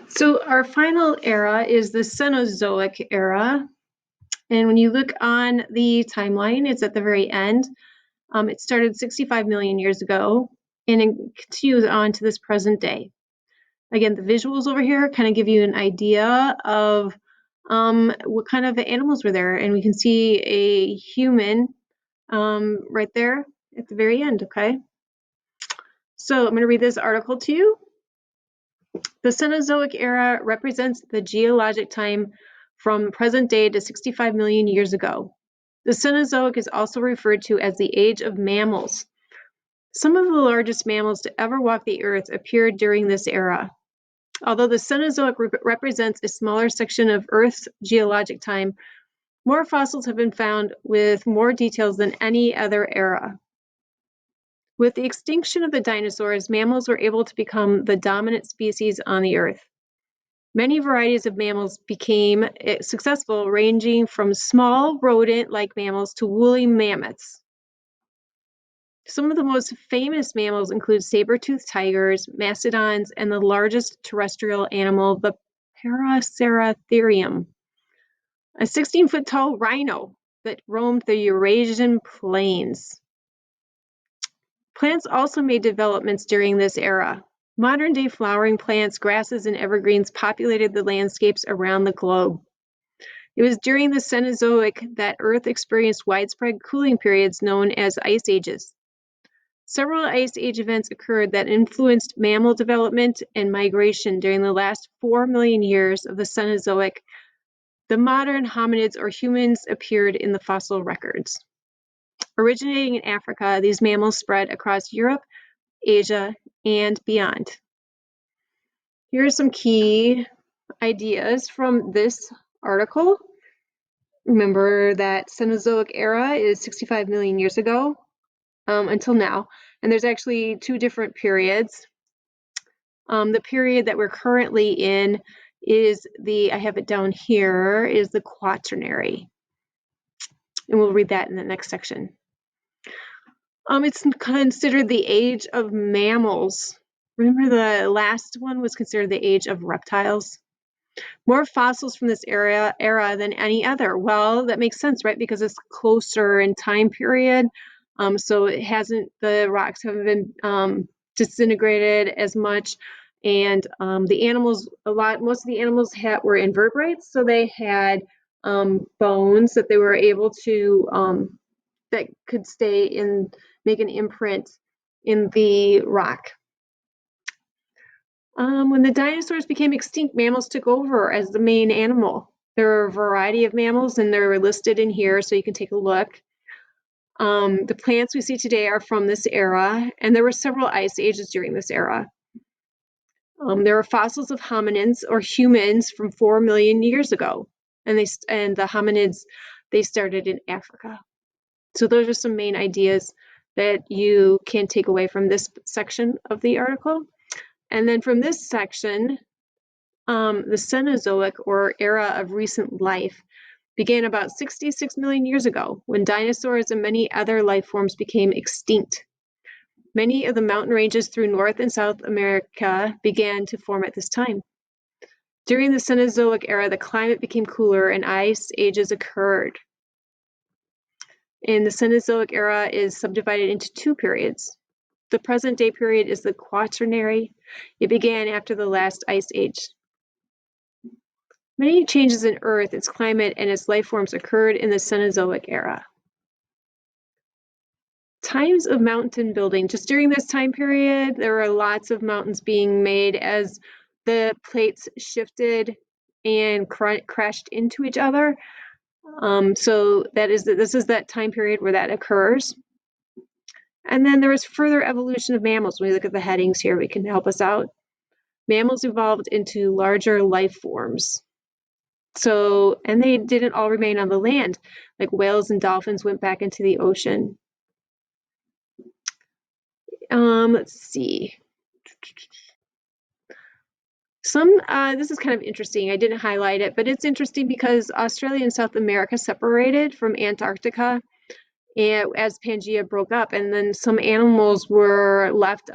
So our final era is the Cenozoic era. And when you look on the timeline, it's at the very end. It started 65 million years ago and it continues on to this present day. Again, the visuals over here kind of give you an idea of what kind of animals were there. And we can see a human right there at the very end, okay? So I'm going to read this article to you. The Cenozoic era represents the geologic time from present day to 65 million years ago. The Cenozoic is also referred to as the age of mammals. Some of the largest mammals to ever walk the earth appeared during this era. Although the Cenozoic represents a smaller section of Earth's geologic time, more fossils have been found with more details than any other era. With the extinction of the dinosaurs, mammals were able to become the dominant species on the Earth. Many varieties of mammals became successful, ranging from small rodent-like mammals to woolly mammoths. Some of the most famous mammals include saber-toothed tigers, mastodons, and the largest terrestrial animal, the Paraceratherium, a 16-foot-tall rhino that roamed the Eurasian plains. Plants also made developments during this era. Modern-day flowering plants, grasses, and evergreens populated the landscapes around the globe. It was during the Cenozoic that Earth experienced widespread cooling periods known as ice ages. Several ice age events occurred that influenced mammal development and migration during the last 4 million years of the Cenozoic. The modern hominids or humans appeared in the fossil records. Originating in Africa, these mammals spread across Europe, Asia, and beyond. Here are some key ideas from this article. Remember that Cenozoic era is 65 million years ago until now. And there's actually two different periods. The period that we're currently in is I have it down here, is the Quaternary. And we'll read that in the next section. It's considered the age of mammals. Remember the last one was considered the age of reptiles? More fossils from this era than any other. Well, that makes sense, right? Because it's closer in time period. So the rocks haven't been disintegrated as much. And the animals, most of the animals were invertebrates. So they had bones that they were able to, that could stay and make an imprint in the rock. When the dinosaurs became extinct, mammals took over as the main animal. There are a variety of mammals and they're listed in here so you can take a look. The plants we see today are from this era, and there were several ice ages during this era. There are fossils of hominins or humans from 4 million years ago, and the hominids, they started in Africa. So those are some main ideas that you can take away from this section of the article. And then from this section, the Cenozoic, or era of recent life, began about 66 million years ago when dinosaurs and many other life forms became extinct. Many of the mountain ranges through North and South America began to form at this time. During the Cenozoic era, the climate became cooler and ice ages occurred. And the Cenozoic era is subdivided into two periods. The present day period is the Quaternary. It began after the last ice age. Many changes in Earth, its climate, and its life forms occurred in the Cenozoic era. Times of mountain building. Just during this time period, there were lots of mountains being made as the plates shifted and crashed into each other. So this is that time period where that occurs. And then there was further evolution of mammals. When we look at the headings here, it can help us out. Mammals evolved into larger life forms. And they didn't all remain on the land. Like whales and dolphins went back into the ocean. Let's see. This is kind of interesting. I didn't highlight it, but it's interesting because Australia and South America separated from Antarctica as Pangea broke up, and then some animals were left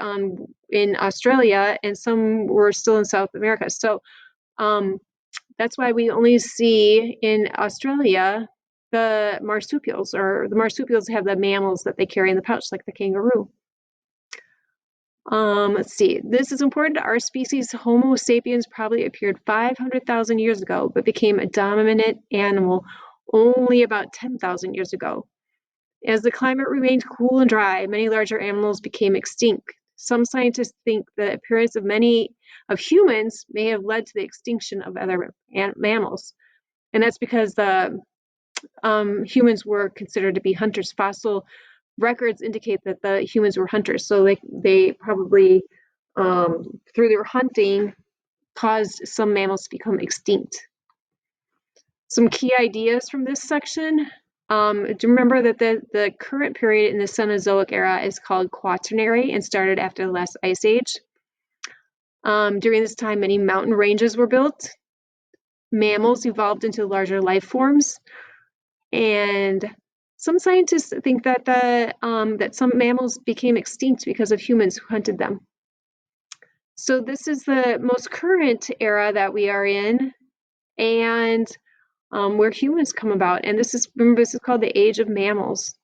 in Australia and some were still in South America. So That's why we only see in Australia the marsupials, or the marsupials have the mammals that they carry in the pouch, like the kangaroo. Let's see. This is important. Our species, Homo sapiens, probably appeared 500,000 years ago, but became a dominant animal only about 10,000 years ago. As the climate remained cool and dry, many larger animals became extinct. Some scientists think the appearance of many of humans may have led to the extinction of other mammals. And that's because the humans were considered to be hunters. Fossil records indicate that the humans were hunters, so they probably, through their hunting, caused some mammals to become extinct. Some key ideas from this section. Do you remember that the current period in the Cenozoic era is called Quaternary and started after the last ice age? During this time, many mountain ranges were built. Mammals evolved into larger life forms, and some scientists think that that some mammals became extinct because of humans who hunted them. So this is the most current era that we are in, and where humans come about. And this is, remember, this is called the Age of Mammals.